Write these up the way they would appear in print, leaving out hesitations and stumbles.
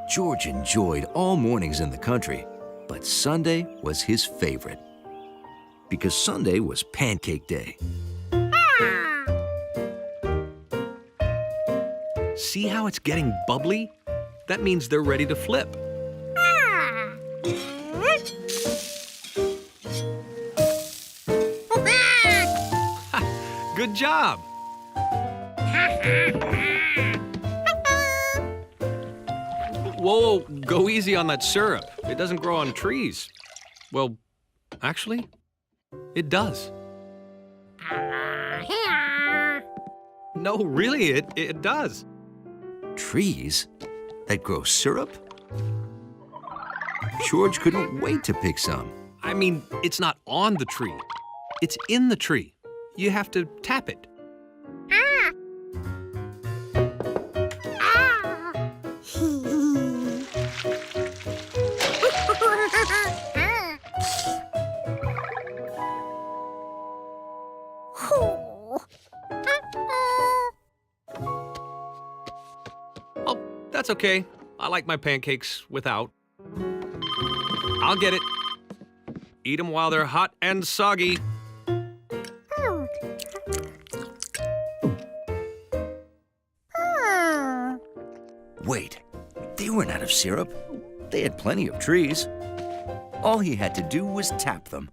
George enjoyed all mornings in the country, but Sunday was his favorite. Because Sunday was pancake day. See how it's getting bubbly? That means they're ready to flip. Good job. Whoa, go easy on that syrup. It doesn't grow on trees. Well, actually, it does. No, really, it does. Trees that grow syrup? George couldn't wait to pick some. I mean, it's not on the tree. It's in the tree. You have to tap it. Oh, that's okay. I like my pancakes without. I'll get it. Eat them while they're hot and soggy. Wait, they weren't out of syrup. They had plenty of trees. All he had to do was tap them.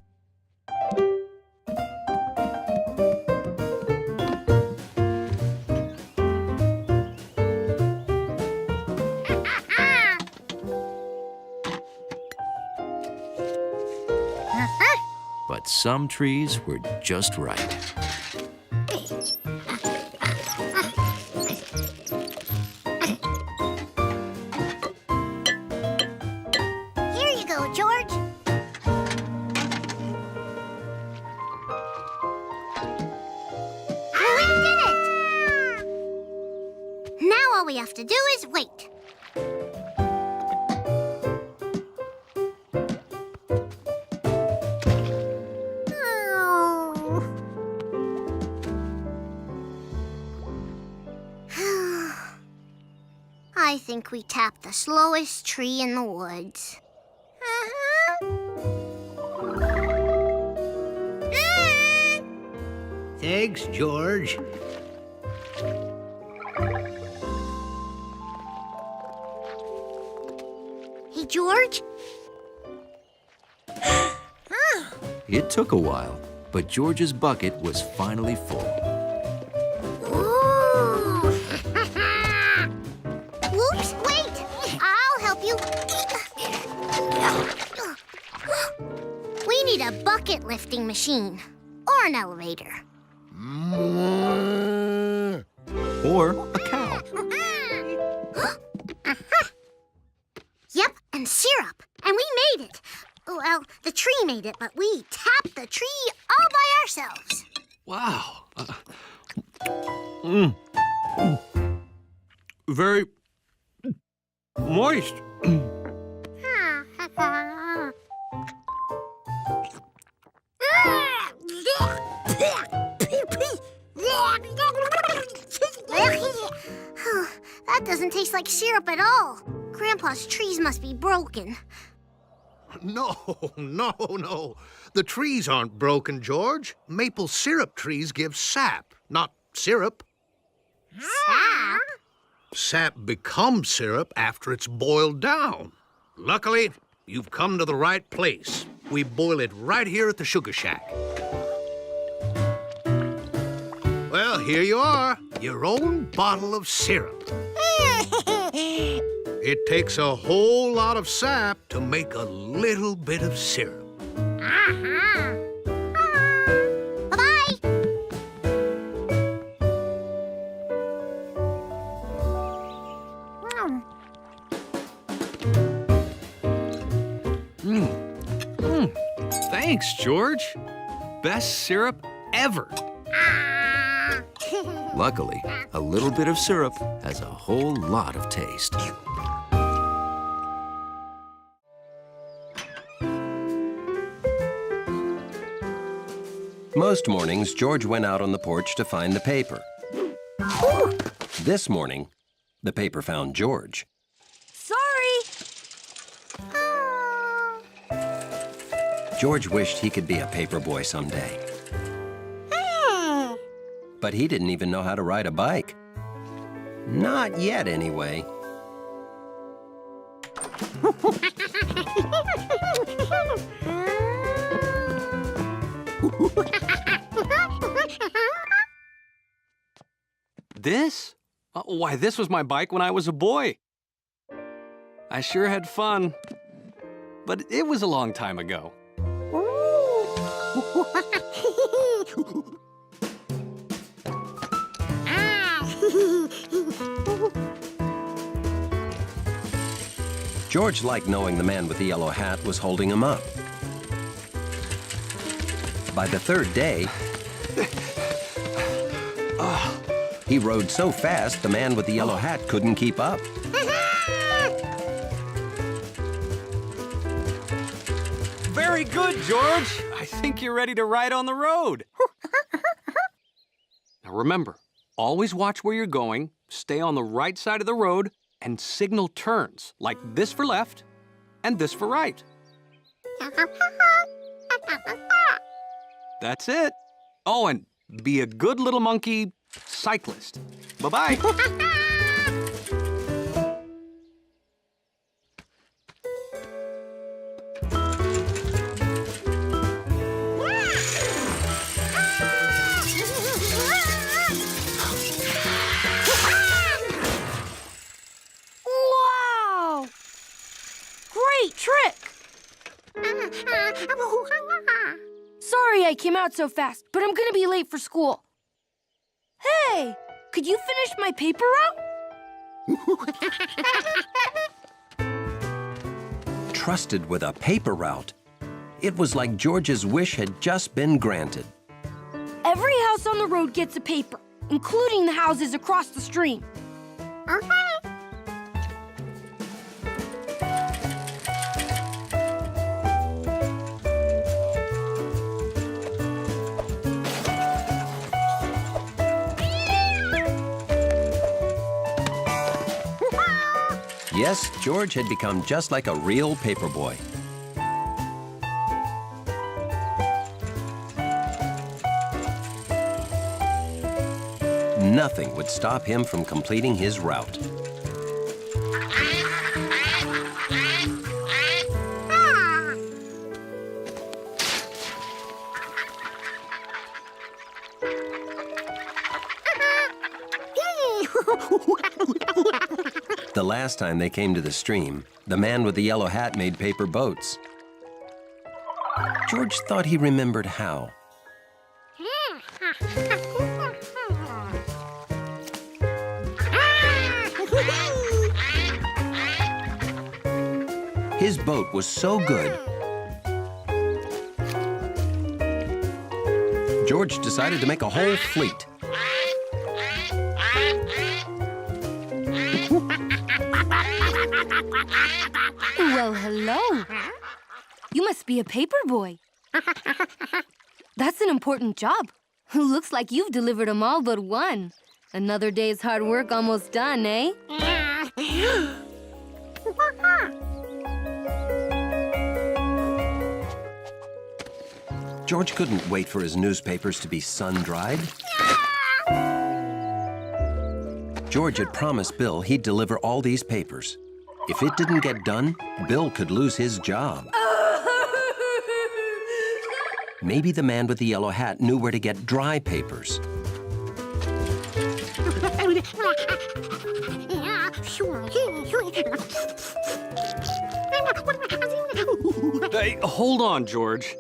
But some trees were just right. Here you go, George. We did it! Now all we have to do is wait. I think we tapped the slowest tree in the woods. Thanks, George. Hey, George? It took a while, but George's bucket was finally full. Ooh. Whoops, wait! I'll help you. We need a bucket lifting machine or an elevator. Or a cow. Yep, and syrup. And we made it. Well, the tree made it, but we tapped the tree all by ourselves. Wow. Very moist. That doesn't taste like syrup at all. Grandpa's trees must be broken. No. The trees aren't broken, George. Maple syrup trees give sap, not syrup. Sap? Sap becomes syrup after it's boiled down. Luckily, you've come to the right place. We boil it right here at the Sugar Shack. Well, here you are, your own bottle of syrup. It takes a whole lot of sap to make a little bit of syrup. Bye-bye. Thanks, George. Best syrup ever. Luckily, a little bit of syrup has a whole lot of taste. Most mornings, George went out on the porch to find the paper. This morning, the paper found George. Sorry. George wished he could be a paperboy someday. But he didn't even know how to ride a bike. Not yet, anyway. This? Why, this was my bike when I was a boy. I sure had fun. But it was a long time ago. George liked knowing the man with the yellow hat was holding him up. By the third day, he rode so fast the man with the yellow hat couldn't keep up. Very good, George. I think you're ready to ride on the road. Now remember, always watch where you're going, stay on the right side of the road, and signal turns, like this for left and this for right. That's it. Oh, and be a good little monkey cyclist. Bye-bye. Wow! Great trick! Sorry I came out so fast, but I'm gonna be late for school. Hey, could you finish my paper route? Trusted with a paper route. It was like George's wish had just been granted. Every house on the road gets a paper, including the houses across the stream. Yes, George had become just like a real paperboy. Nothing would stop him from completing his route. The last time they came to the stream, the man with the yellow hat made paper boats. George thought he remembered how. His boat was so good, George decided to make a whole fleet. Well, hello. You must be a paper boy. That's an important job. Looks like you've delivered them all but one. Another day's hard work almost done, eh? George couldn't wait for his newspapers to be sun-dried. George had promised Bill he'd deliver all these papers. If it didn't get done, Bill could lose his job. Maybe the man with the yellow hat knew where to get dry papers. Hey, hold on, George.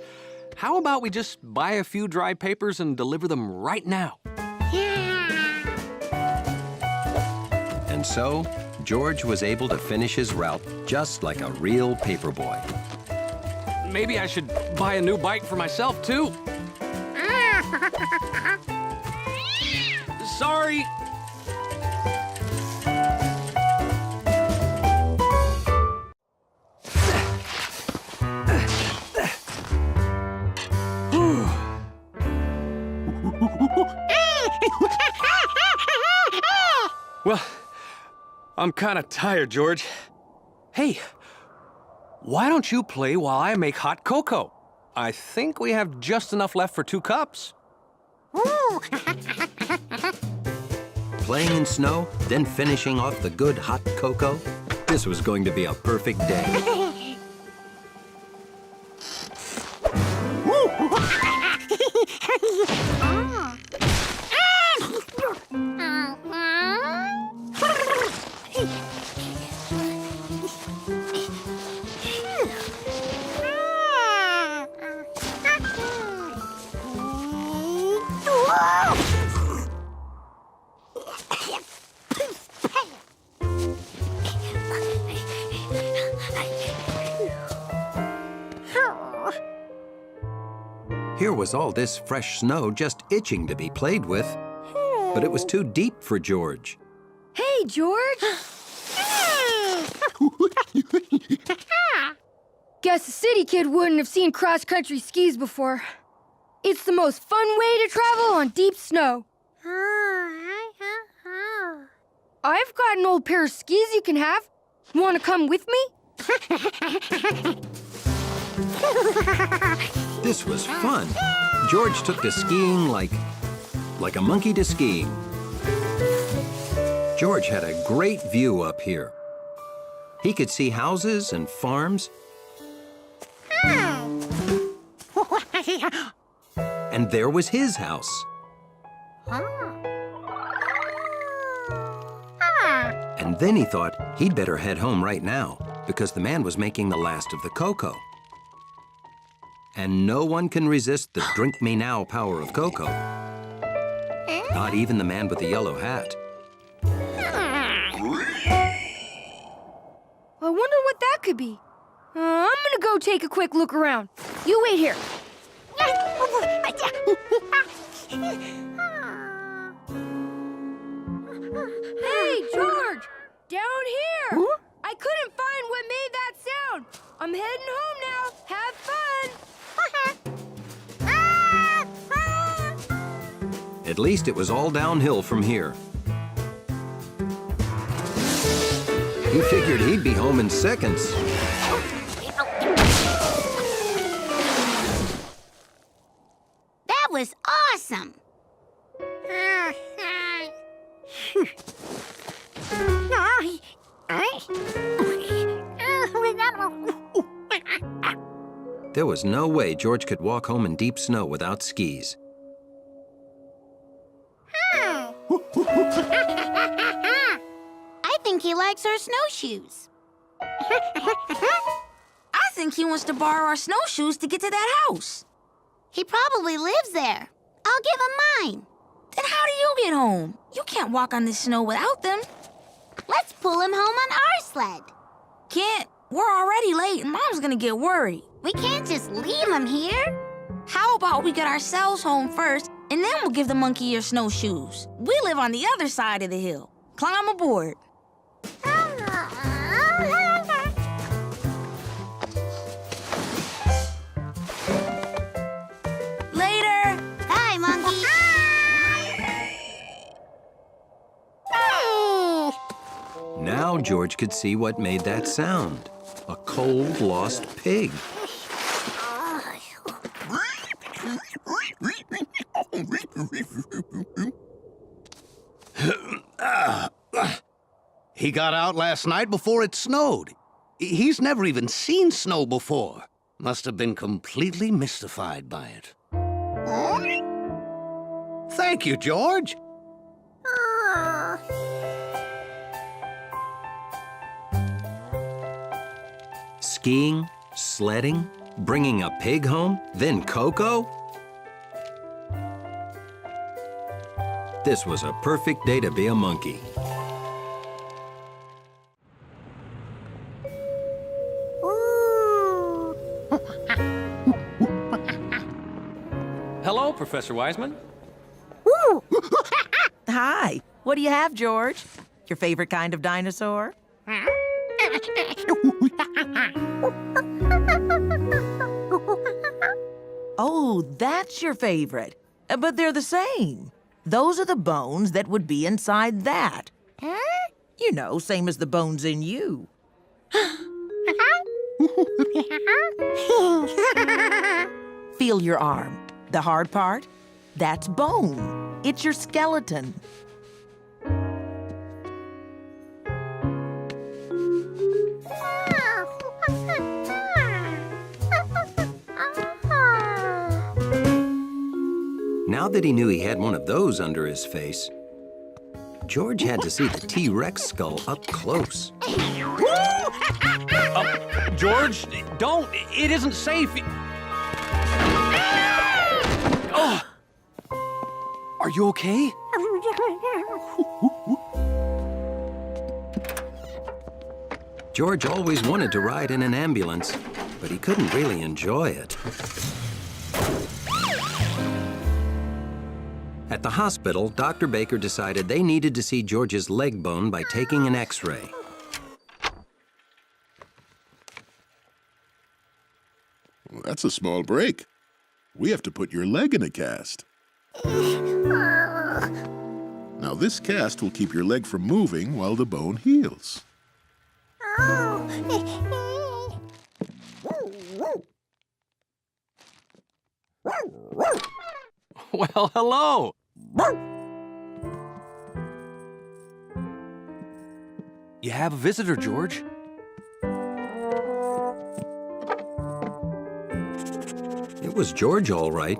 How about we just buy a few dry papers and deliver them right now? And so, George was able to finish his route just like a real paperboy. Maybe I should buy a new bike for myself, too. Sorry. Well, I'm kind of tired, George. Hey, why don't you play while I make hot cocoa? I think we have just enough left for 2 cups. Ooh. Playing in snow, then finishing off the good hot cocoa. This was going to be a perfect day. Here was all this fresh snow just itching to be played with. But it was too deep for George. Hey, George! Guess a city kid wouldn't have seen cross-country skis before. It's the most fun way to travel on deep snow. I've got an old pair of skis you can have. Want to come with me? This was fun. George took to skiing like a monkey to skiing. George had a great view up here. He could see houses and farms. And there was his house. And then he thought he'd better head home right now because the man was making the last of the cocoa. And no one can resist the drink me now power of cocoa. Not even the man with the yellow hat. I wonder what that could be. I'm gonna go take a quick look around. You wait here. Hey, George! Down here! Huh? I couldn't find what made that sound. I'm heading home now. Have fun! At least it was all downhill from here. He figured he'd be home in seconds. That was awesome. There was no way George could walk home in deep snow without skis. I think he likes our snowshoes. I think he wants to borrow our snowshoes to get to that house. He probably lives there. I'll give him mine. Then how do you get home? You can't walk on this snow without them. Let's pull him home on our sled. Can't. We're already late and Mom's gonna get worried. We can't just leave him here. How about we get ourselves home first and then we'll give the monkey your snowshoes? We live on the other side of the hill. Climb aboard. Later. Hi, monkey. Now George could see what made that sound. A cold, lost pig. He got out last night before it snowed. He's never even seen snow before. Must have been completely mystified by it. Thank you, George. Skiing, sledding, bringing a pig home, then cocoa? This was a perfect day to be a monkey. Hello, Professor Wiseman. Hi. What do you have, George? Your favorite kind of dinosaur? Oh, that's your favorite. But they're the same. Those are the bones that would be inside that. Huh? You know, same as the bones in you. Feel your arm. The hard part? That's bone. It's your skeleton. Now that he knew he had one of those under his face, George had to see the T-Rex skull up close. George, don't. It isn't safe. Oh. Are you okay? George always wanted to ride in an ambulance, but he couldn't really enjoy it. At the hospital, Dr. Baker decided they needed to see George's leg bone by taking an X-ray. Well, that's a small break. We have to put your leg in a cast. Now, this cast will keep your leg from moving while the bone heals. Well, hello. You have a visitor, George. It was George, all right.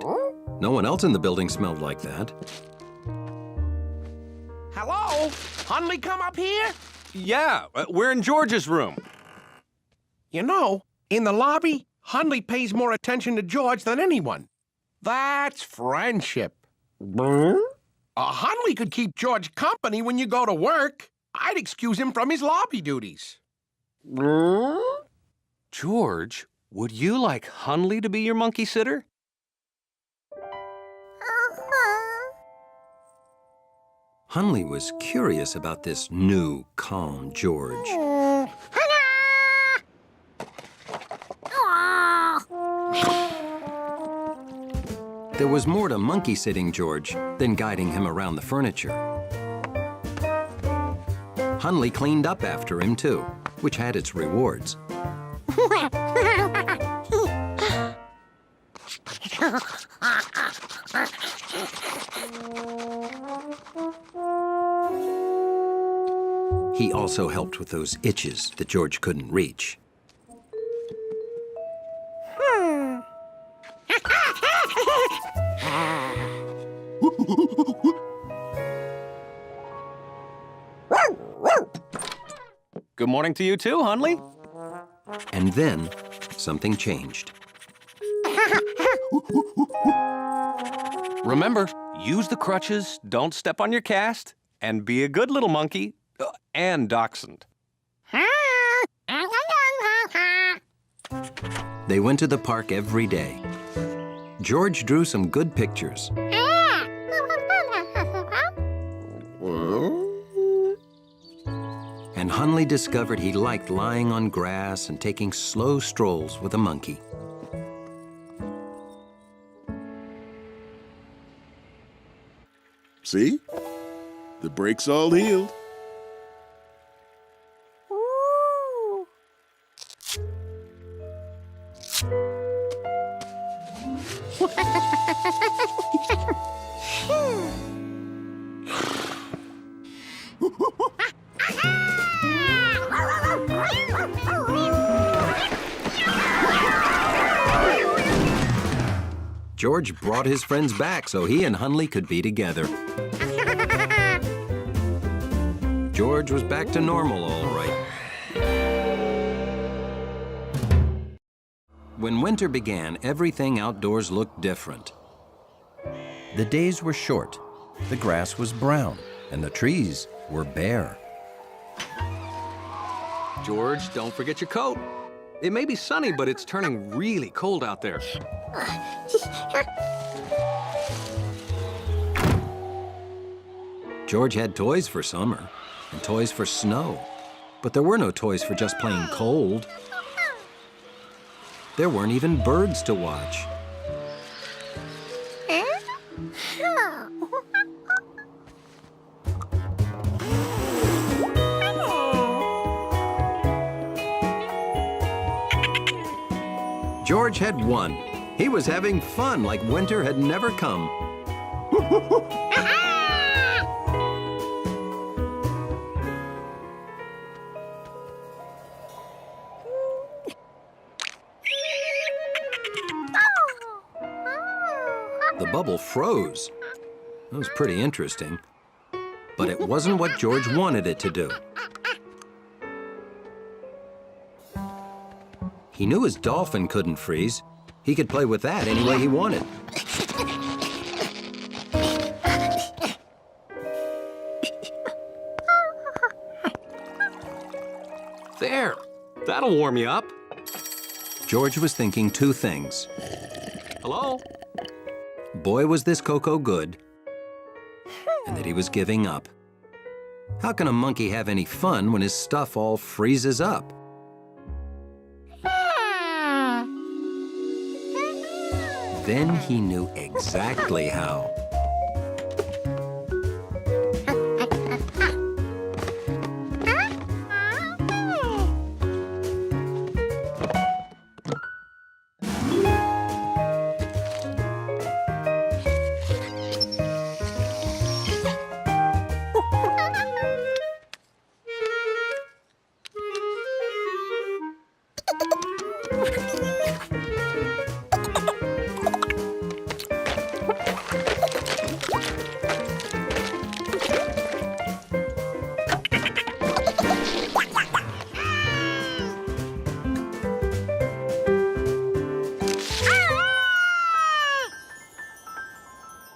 No one else in the building smelled like that. Hello? Hunley come up here? Yeah, we're in George's room. You know, in the lobby, Hunley pays more attention to George than anyone. That's friendship. Hunley could keep George company when you go to work. I'd excuse him from his lobby duties. George, would you like Hunley to be your monkey sitter? Hunley was curious about this new, calm George. There was more to monkey-sitting George than guiding him around the furniture. Hunley cleaned up after him, too, which had its rewards. He also helped with those itches that George couldn't reach. Good morning to you too, Hunley. And then, something changed. Remember, use the crutches, don't step on your cast, and be a good little monkey, and dachshund. They went to the park every day. George drew some good pictures. And Hunley discovered he liked lying on grass and taking slow strolls with a monkey. See? The break's all healed. George brought his friends back so he and Hunley could be together. George was back to normal, all right. When winter began, everything outdoors looked different. The days were short, the grass was brown, and the trees were bare. George, don't forget your coat. It may be sunny, but it's turning really cold out there. George had toys for summer and toys for snow, but there were no toys for just plain cold. There weren't even birds to watch. George had won. He was having fun like winter had never come. The bubble froze. That was pretty interesting. But it wasn't what George wanted it to do. He knew his dolphin couldn't freeze. He could play with that any way he wanted. There. That'll warm you up. George was thinking two things. Hello? Boy, was this cocoa good, and that he was giving up. How can a monkey have any fun when his stuff all freezes up? Then he knew exactly how.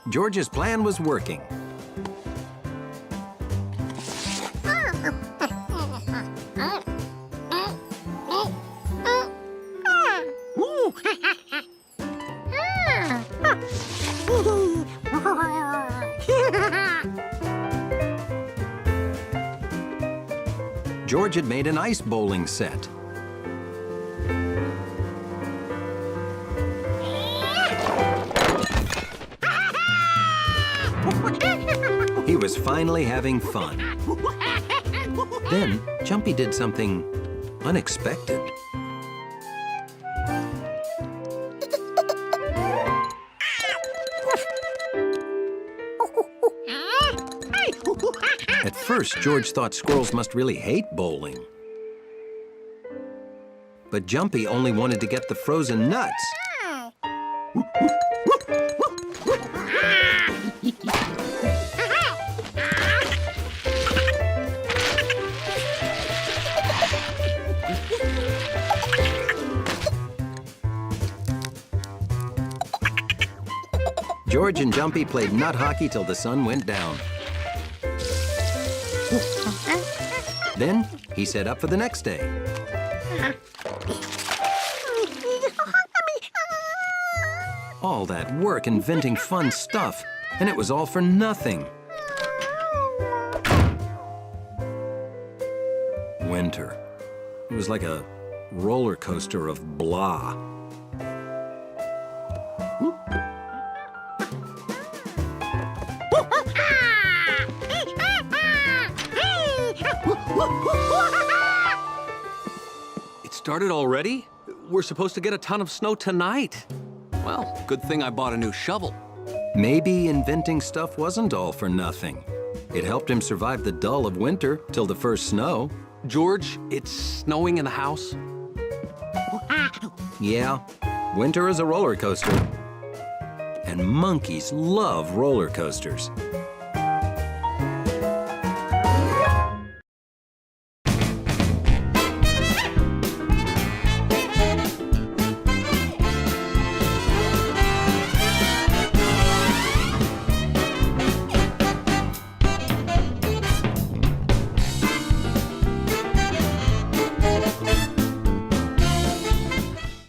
George's plan was working. George had made an ice bowling set. He was finally having fun. Then, Jumpy did something unexpected. At first, George thought squirrels must really hate bowling. But Jumpy only wanted to get the frozen nuts. George and Jumpy played nut hockey till the sun went down. Then he set up for the next day. All that work inventing fun stuff, and it was all for nothing. Winter. It was like a roller coaster of blah. It started already? We're supposed to get a ton of snow tonight. Well, good thing I bought a new shovel. Maybe inventing stuff wasn't all for nothing. It helped him survive the dull of winter till the first snow. George, it's snowing in the house. Yeah, winter is a roller coaster. And monkeys love roller coasters.